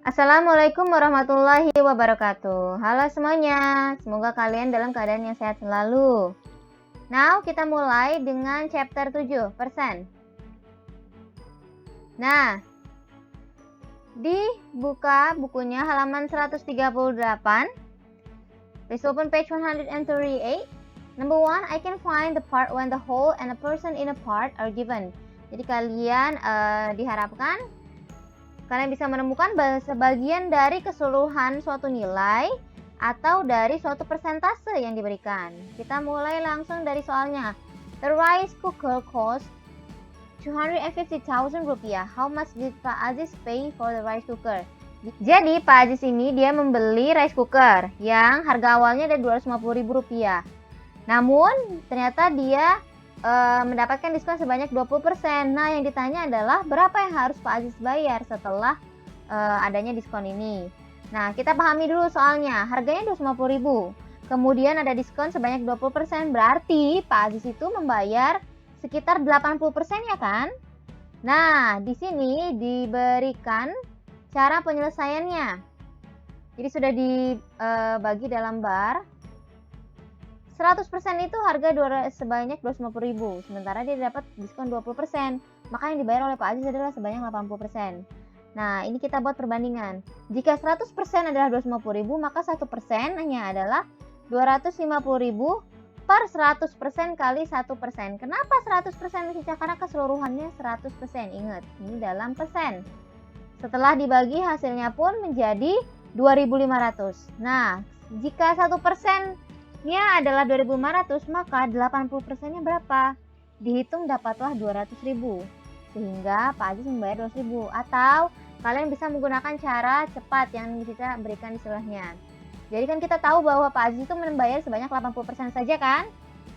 Assalamualaikum warahmatullahi wabarakatuh. Halo semuanya, semoga kalian dalam keadaan yang sehat selalu. Now kita mulai dengan chapter 7, persen. Nah, dibuka bukunya halaman 138. Please open page 138. Number 1, I can find the part when the whole and a person in a part are given. Jadi kalian diharapkan kalian bisa menemukan sebagian dari keseluruhan suatu nilai atau dari suatu persentase yang diberikan. Kita mulai langsung dari soalnya. The rice cooker cost 250,000 rupiah. How much did Pak Aziz pay for the rice cooker? Jadi Pak Aziz ini dia membeli rice cooker yang harga awalnya ada 250.000 rupiah. Namun ternyata dia mendapatkan diskon sebanyak 20%. Nah, yang ditanya adalah berapa yang harus Pak Aziz bayar setelah adanya diskon ini. Nah, kita pahami dulu soalnya. Harganya 250.000. Kemudian ada diskon sebanyak 20%. Berarti Pak Aziz itu membayar sekitar 80% ya kan? Nah, di sini diberikan cara penyelesaiannya. Jadi sudah dibagi dalam bar. 100% itu harga sebanyak 250.000, sementara dia dapat diskon 20%, maka yang dibayar oleh Pak Aziz adalah sebanyak 80%. Nah, ini kita buat perbandingan. Jika 100% adalah 250.000, maka 1%-nya adalah 250.000 per 100% kali 1%. Kenapa 100%? Karena keseluruhannya 100%. Ingat, ini dalam persen. Setelah dibagi, hasilnya pun menjadi 2.500. Nah, jika 1% adalah 2.500, maka 80%-nya berapa? Dihitung dapatlah 200.000. Sehingga Pak Aziz membayar 200.000. Atau kalian bisa menggunakan cara cepat yang kita berikan di sebelahnya. Jadi kan kita tahu bahwa Pak Aziz itu membayar sebanyak 80% saja kan?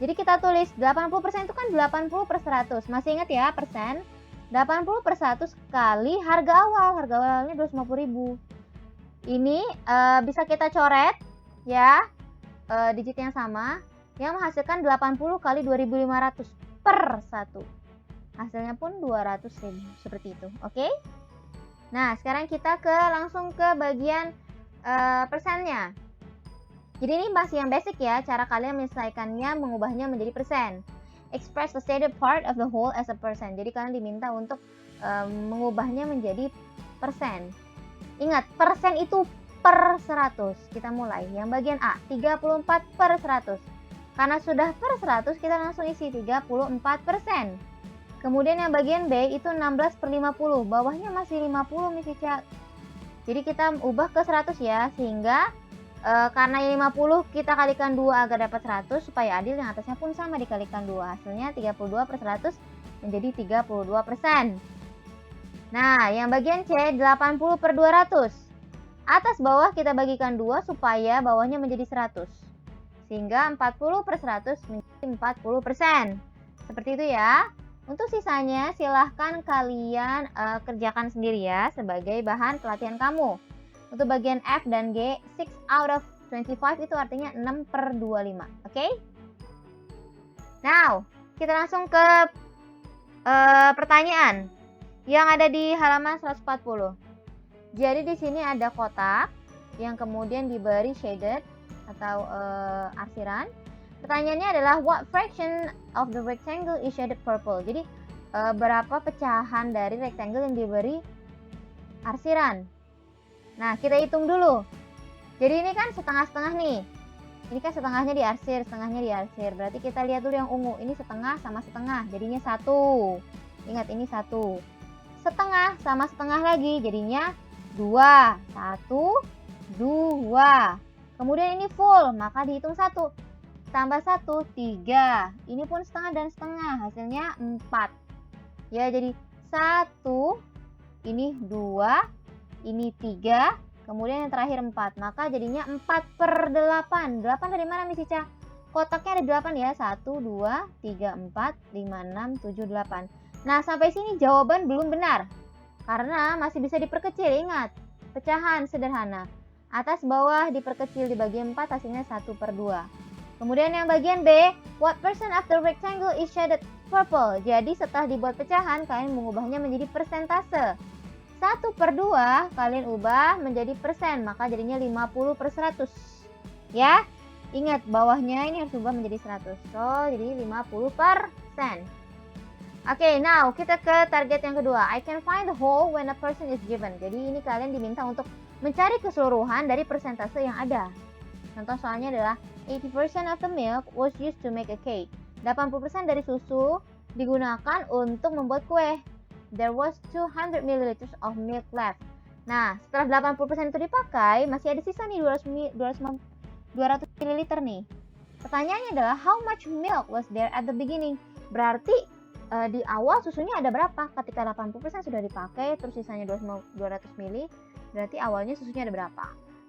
Jadi kita tulis 80% itu kan 80 per 100. Masih ingat ya persen? 80 per 100 kali harga awal. Harga awalnya 250.000. Ini bisa kita coret ya. Digit yang sama yang menghasilkan 80 kali 2.500 per 1. Hasilnya pun 200.000 seperti itu. Oke? Nah, sekarang kita langsung ke bagian persennya. Jadi ini masih yang basic ya, cara kalian menyelesaikannya mengubahnya menjadi persen. Express the stated part of the whole as a percent. Jadi kalian diminta untuk mengubahnya menjadi persen. Ingat, persen itu per 100. Kita mulai. Yang bagian A, 34 per 100. Karena sudah per 100, kita langsung isi 34%. Kemudian yang bagian B itu 16 per 50. Bawahnya masih 50 Miss Ica. Jadi kita ubah ke 100 ya. Sehingga karena 50 kita kalikan 2 agar dapat 100. Supaya adil, yang atasnya pun sama dikalikan 2. Hasilnya 32 per 100 menjadi 32%. Nah, yang bagian C, 80 per 200. Atas bawah kita bagikan 2 supaya bawahnya menjadi 100. Sehingga 40 per 100 menjadi 40%. Seperti itu ya. Untuk sisanya silahkan kalian kerjakan sendiri ya sebagai bahan pelatihan kamu. Untuk bagian F dan G, 6 out of 25 itu artinya 6 per 25. Oke? Now, kita langsung ke pertanyaan yang ada di halaman 140. Jadi di sini ada kotak yang kemudian diberi shaded atau arsiran. Pertanyaannya adalah what fraction of the rectangle is shaded purple? Jadi berapa pecahan dari rectangle yang diberi arsiran? Nah, kita hitung dulu. Jadi ini kan setengah-setengah nih. Ini kan setengahnya diarsir, setengahnya diarsir. Berarti kita lihat dulu yang ungu. Ini setengah sama setengah, jadinya 1. Ingat, ini 1. Setengah sama setengah lagi, jadinya 2, 1, 2. Kemudian ini full, maka dihitung 1. Tambah 1, 3. Ini pun setengah dan setengah, hasilnya 4. Ya, jadi 1, ini 2, ini 3, kemudian yang terakhir 4. Maka jadinya 4 per 8. 8 dari mana Miss Ica? Kotaknya ada 8 ya. 1, 2, 3, 4, 5, 6, 7, 8. Nah, sampai sini jawaban belum benar. Karena masih bisa diperkecil, ingat. Pecahan sederhana. Atas bawah diperkecil dibagi 4, hasilnya 1 per 2. Kemudian yang bagian B, what percent of the rectangle is shaded purple? Jadi setelah dibuat pecahan, kalian mengubahnya menjadi persentase. 1/2 kalian ubah menjadi persen, maka jadinya 50/100. Ya, ingat bawahnya ini harus ubah menjadi 100. So, jadi 50%. Oke, now kita ke target yang kedua. I can find the whole when a person is given. Jadi ini kalian diminta untuk mencari keseluruhan dari persentase yang ada. Contoh soalnya adalah 80% of the milk was used to make a cake. 80% dari susu digunakan untuk membuat kue. There was 200 ml of milk left. Nah, setelah 80% itu dipakai, masih ada sisa nih 200 ml nih. Pertanyaannya adalah how much milk was there at the beginning? Berarti di awal susunya ada berapa? Ketika 80% sudah dipakai, terus sisanya 200 ml, berarti awalnya susunya ada berapa?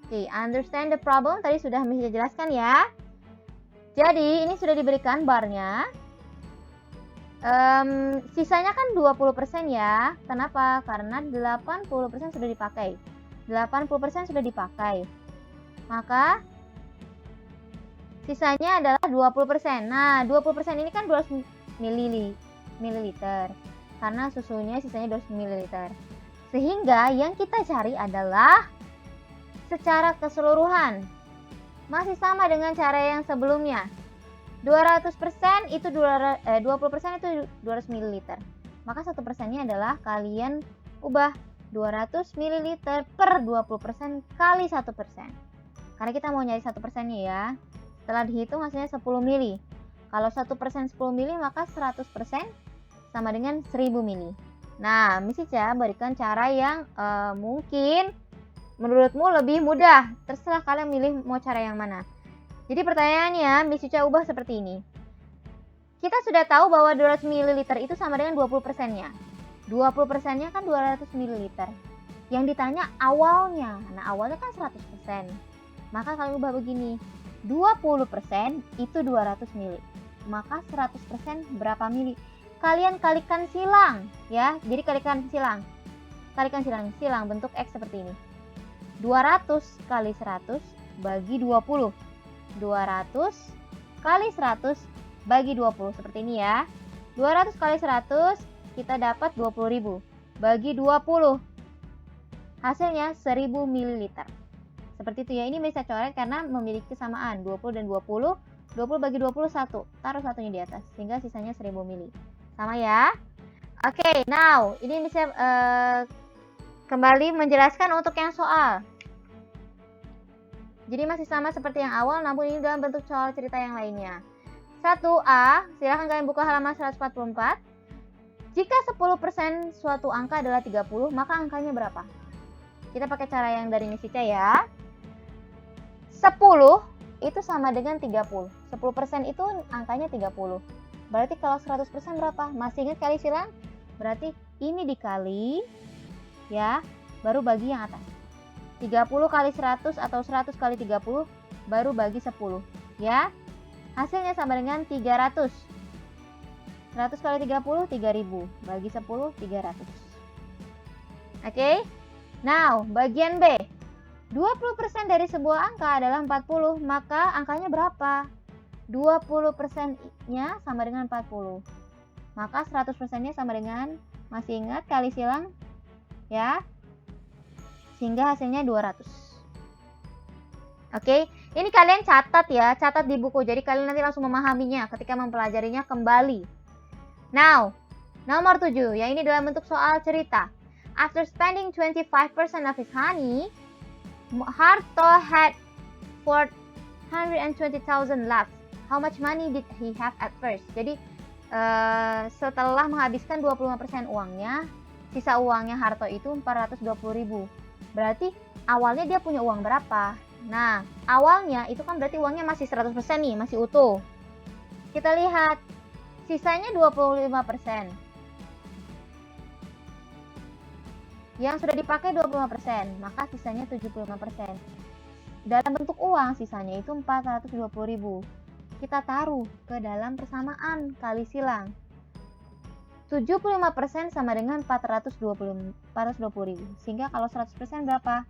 Oke, understand the problem tadi sudah bisa jelaskan ya. Jadi ini sudah diberikan barnya. Sisanya kan 20% ya. Kenapa? Karena 80% sudah dipakai. 80% sudah dipakai. Maka sisanya adalah 20%. Nah, 20% ini kan 200 mililiter. Karena susunya sisanya 200 mililiter. Sehingga yang kita cari adalah secara keseluruhan. Masih sama dengan cara yang sebelumnya. 200% itu 20% itu 200 ml. Maka 1%-nya adalah kalian ubah 200 ml per 20% kali 1%. Karena kita mau nyari 1%-nya ya. Setelah dihitung hasilnya 10 ml. Kalau 1% 10 ml maka 100% sama dengan 1000 ml. Nah, Miss Ica berikan cara yang mungkin menurutmu lebih mudah. Terserah kalian milih mau cara yang mana. Jadi pertanyaannya Miss Ica ubah seperti ini. Kita sudah tahu bahwa 200 ml itu sama dengan 20%-nya. 20%-nya kan 200 ml. Yang ditanya awalnya. Nah, awalnya kan 100%. Maka kalian ubah begini. 20% itu 200 ml. Maka 100% berapa mili? Kalian kalikan silang ya. Jadi kalikan silang. Silang bentuk X seperti ini. 200 kali 100 bagi 20. 200 kali 100 bagi 20. Seperti ini ya. 200 kali 100 kita dapat 20.000. Bagi 20. Hasilnya 1000 ml. Seperti itu ya. Ini bisa coret karena memiliki kesamaan. 20 dan 20. 20 bagi 20 1. Taruh satunya di atas. Sehingga sisanya 1000 ml. Sama ya. Oke, now. Ini bisa kembali menjelaskan untuk yang soal. Jadi masih sama seperti yang awal, namun ini dalam bentuk soal cerita yang lainnya. 1A, silahkan kalian buka halaman 144. Jika 10% suatu angka adalah 30, maka angkanya berapa? Kita pakai cara yang dari Miss Ica ya. 10 itu sama dengan 30. 10% itu angkanya 30. Berarti kalau 100% berapa? Masih ingat kali silang? Berarti ini dikali, ya, baru bagi yang atas. 30 kali 100 atau 100 kali 30 baru bagi 10 ya. Hasilnya sama dengan 300. 100 kali 30 3000 bagi 10 300. Oke. Now, bagian B. 20% dari sebuah angka adalah 40, maka angkanya berapa? 20%-nya sama dengan 40. Maka 100%-nya sama dengan, masih ingat kali silang ya? Sehingga hasilnya 200. Oke, ini kalian catat ya, catat di buku. Jadi kalian nanti langsung memahaminya ketika mempelajarinya kembali. Now, nomor 7, yang ini dalam bentuk soal cerita. After spending 25% of his honey, Harto had 420,000 left. How much money did he have at first? Jadi setelah menghabiskan 25% uangnya, sisa uangnya Harto itu 420.000. Berarti awalnya dia punya uang berapa? Nah, awalnya itu kan berarti uangnya masih 100% nih, masih utuh. Kita lihat, sisanya 25%. Yang sudah dipakai 25%, maka sisanya 75%. Dalam bentuk uang, sisanya itu 420.000. Kita taruh ke dalam persamaan kali silang. 75% sama dengan 420.000. Sehingga kalau 100% berapa?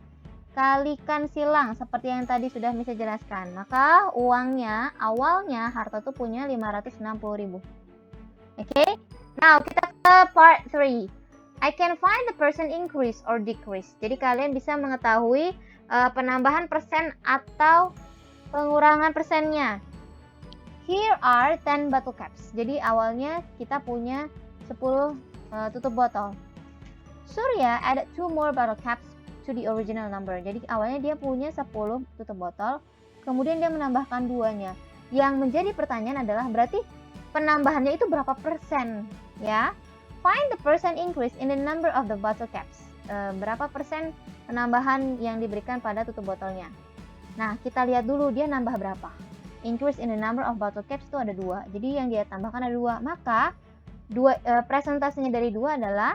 Kalikan silang seperti yang tadi sudah bisa jelaskan. Maka uangnya awalnya Harto tuh punya 560.000. Oke. Now kita ke part 3. I can find the percent increase or decrease. Jadi kalian bisa mengetahui penambahan persen atau pengurangan persennya. Here are 10 bottle caps. Jadi awalnya kita punya 10 tutup botol. Surya added 2 more bottle caps to the original number. Jadi awalnya dia punya 10 tutup botol, kemudian dia menambahkan 2-nya. Yang menjadi pertanyaan adalah berarti penambahannya itu berapa persen, ya? Find the percent increase in the number of the bottle caps. Berapa persen penambahan yang diberikan pada tutup botolnya. Nah, kita lihat dulu dia nambah berapa. Increase in the number of bottle caps itu ada 2. Jadi yang dia tambahkan ada 2. Maka presentasenya dari 2 adalah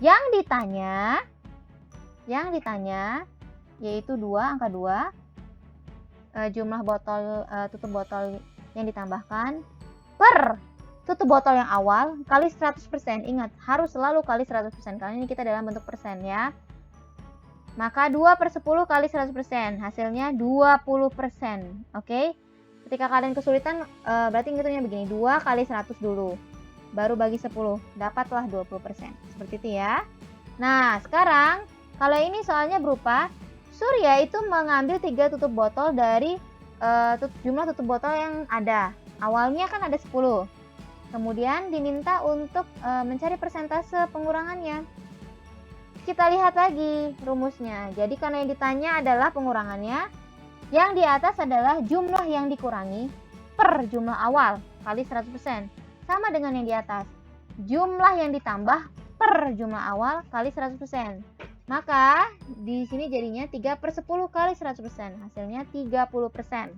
yang ditanya yaitu 2, angka 2. Jumlah botol tutup botol yang ditambahkan per tutup botol yang awal kali 100%. Ingat, harus selalu kali 100%. Karena ini kita dalam bentuk persen ya. Maka 2 per 10 kali 100%. Hasilnya 20%. Oke? Ketika kalian kesulitan, berarti ngitungnya begini. 2 kali 100 dulu. Baru bagi 10. Dapatlah 20%. Seperti itu ya. Nah, sekarang kalau ini soalnya berupa Surya itu mengambil 3 tutup botol dari jumlah tutup botol yang ada. Awalnya kan ada 10. Kemudian diminta untuk mencari persentase pengurangannya. Kita lihat lagi rumusnya. Jadi karena yang ditanya adalah pengurangannya, yang di atas adalah jumlah yang dikurangi per jumlah awal kali 100%. Sama dengan yang di atas. Jumlah yang ditambah per jumlah awal kali 100%. Maka di sini jadinya 3 per 10 kali 100%. Hasilnya 30%.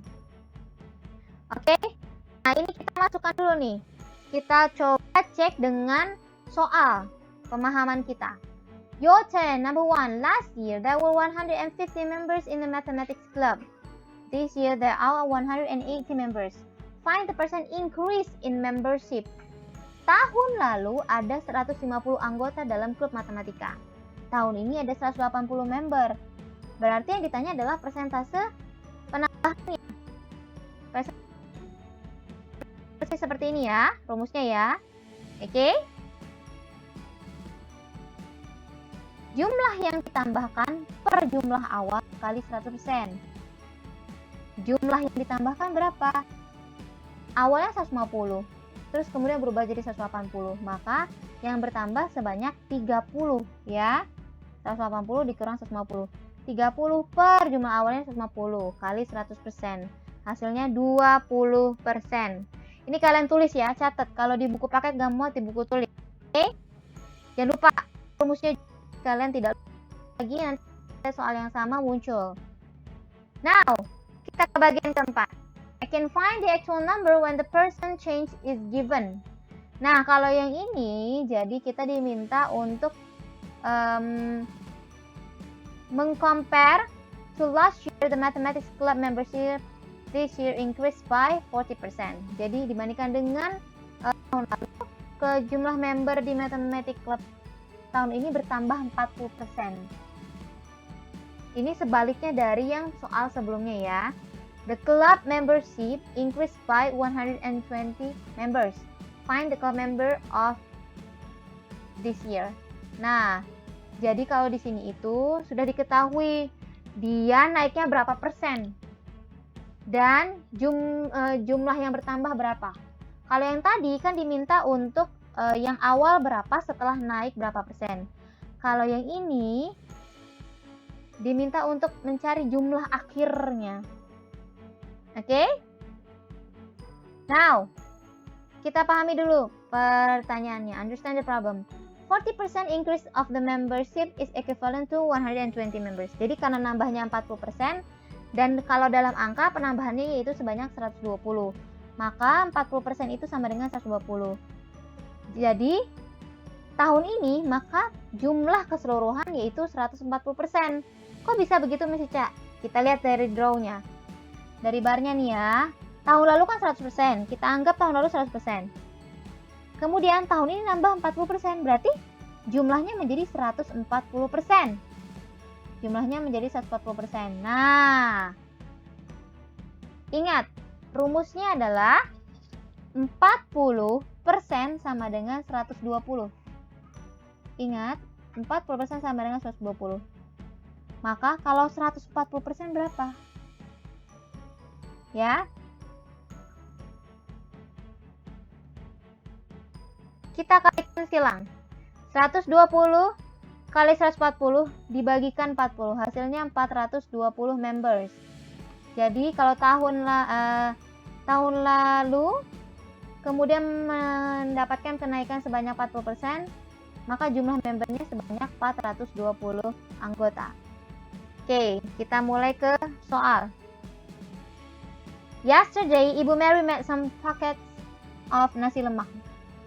Oke? Nah ini kita masukkan dulu nih. Kita coba cek dengan soal pemahaman kita. Your turn. Number 1. Last year there were 150 members in the mathematics club. This year there are 180 members. Find the percent increase in membership. Tahun lalu ada 150 anggota dalam klub matematika. Tahun ini ada 180 member. Berarti yang ditanya adalah persentase penambahannya. Seperti ini ya, rumusnya ya. Oke. Jumlah yang ditambahkan per jumlah awal kali 100%. Jumlah yang ditambahkan berapa? Awalnya 150. Terus kemudian berubah jadi 180. Maka yang bertambah sebanyak 30 ya. 180 dikurang 150. 30 per jumlah awalnya 150 kali 100%. Hasilnya 20%. Ini kalian tulis ya, catat. Kalau di buku paket gak muat di buku tulis. Oke? Jangan lupa rumusnya kalian tidak lagi, nanti soal yang sama muncul. Now, kita ke bagian keempat. I can find the actual number when the percent change is given. Nah, kalau yang ini, jadi kita diminta untuk mengcompare to last year the mathematics club membership this year increased by 40%. Jadi dibandingkan dengan tahun lalu, ke jumlah member di mathematics club tahun ini bertambah 40%. Ini sebaliknya dari yang soal sebelumnya ya. The club membership increased by 120 members. Find the club member of this year. Nah, jadi kalau di sini itu sudah diketahui dia naiknya berapa persen dan jumlah yang bertambah berapa. Kalau yang tadi kan diminta untuk yang awal berapa setelah naik berapa persen. Kalau yang ini diminta untuk mencari jumlah akhirnya. Oke? Now, kita pahami dulu pertanyaannya. Understand the problem. 40% increase of the membership is equivalent to 120 members. Jadi karena nambahnya 40%, dan kalau dalam angka penambahannya yaitu sebanyak 120. Maka 40% itu sama dengan 120. Jadi tahun ini maka jumlah keseluruhan yaitu 140%. Kok bisa begitu Miss Ica? Kita lihat dari draw-nya. Dari barnya nih ya. Tahun lalu kan 100%. Kita anggap tahun lalu 100%. Kemudian tahun ini nambah 40%. Berarti jumlahnya menjadi 140%. Jumlahnya menjadi 140%. Nah, ingat, rumusnya adalah 40% sama dengan 120. Ingat, 40% sama dengan 120. Maka kalau 140% berapa? Ya. Kita kalikan silang. 120 kali 140 dibagikan 40. Hasilnya 420 members. Jadi kalau tahun lalu kemudian mendapatkan kenaikan sebanyak 40%, maka jumlah membernya sebanyak 420 anggota. Oke, kita mulai ke soal. Yesterday, Ibu Mary made some packets of nasi lemak.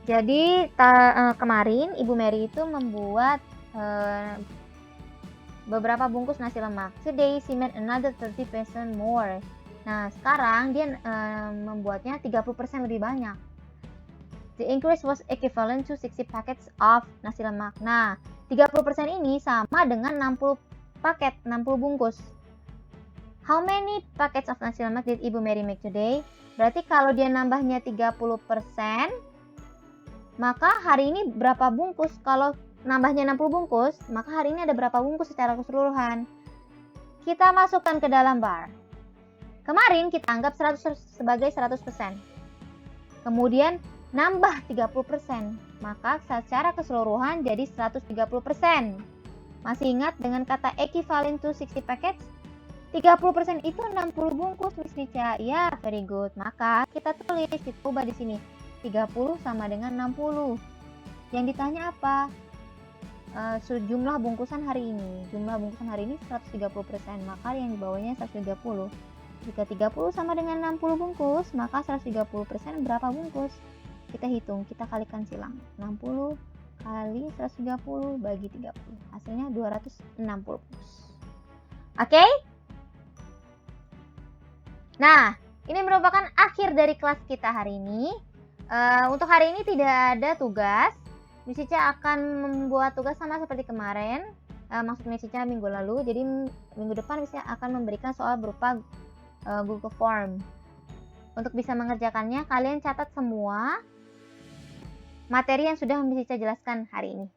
Jadi kemarin Ibu Mary itu membuat beberapa bungkus nasi lemak. Today she made another 30% more. Nah, sekarang dia membuatnya 30% lebih banyak. The increase was equivalent to 60 packets of nasi lemak. Nah, 30% ini sama dengan 60 paket, 60 bungkus. How many packets of nasi lemak did Ibu Mary make today? Berarti kalau dia nambahnya 30%, maka hari ini berapa bungkus? Kalau nambahnya 60 bungkus, maka hari ini ada berapa bungkus secara keseluruhan? Kita masukkan ke dalam bar. Kemarin kita anggap 100 sebagai 100%. Kemudian nambah 30%, maka secara keseluruhan jadi 130%. Masih ingat dengan kata equivalent to 60 packets? 30% itu 60 bungkus, Miss Rica. Ya, very good. Maka kita tulis, kita ubah di sini. 30 sama dengan 60. Yang ditanya apa? Jumlah bungkusan hari ini. Jumlah bungkusan hari ini 130%, maka yang di bawahnya 130. Jika 30 sama dengan 60 bungkus, maka 130% berapa bungkus? Kita hitung, kita kalikan silang. 60 kali 130 bagi 30. Hasilnya 260 bungkus. Oke? Nah, ini merupakan akhir dari kelas kita hari ini. Untuk hari ini tidak ada tugas. Miss Cica akan membuat tugas sama seperti kemarin. Maksud Miss Cica minggu lalu. Jadi minggu depan Miss Cica akan memberikan soal berupa Google Form. Untuk bisa mengerjakannya, kalian catat semua materi yang sudah Miss Cica jelaskan hari ini.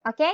Oke?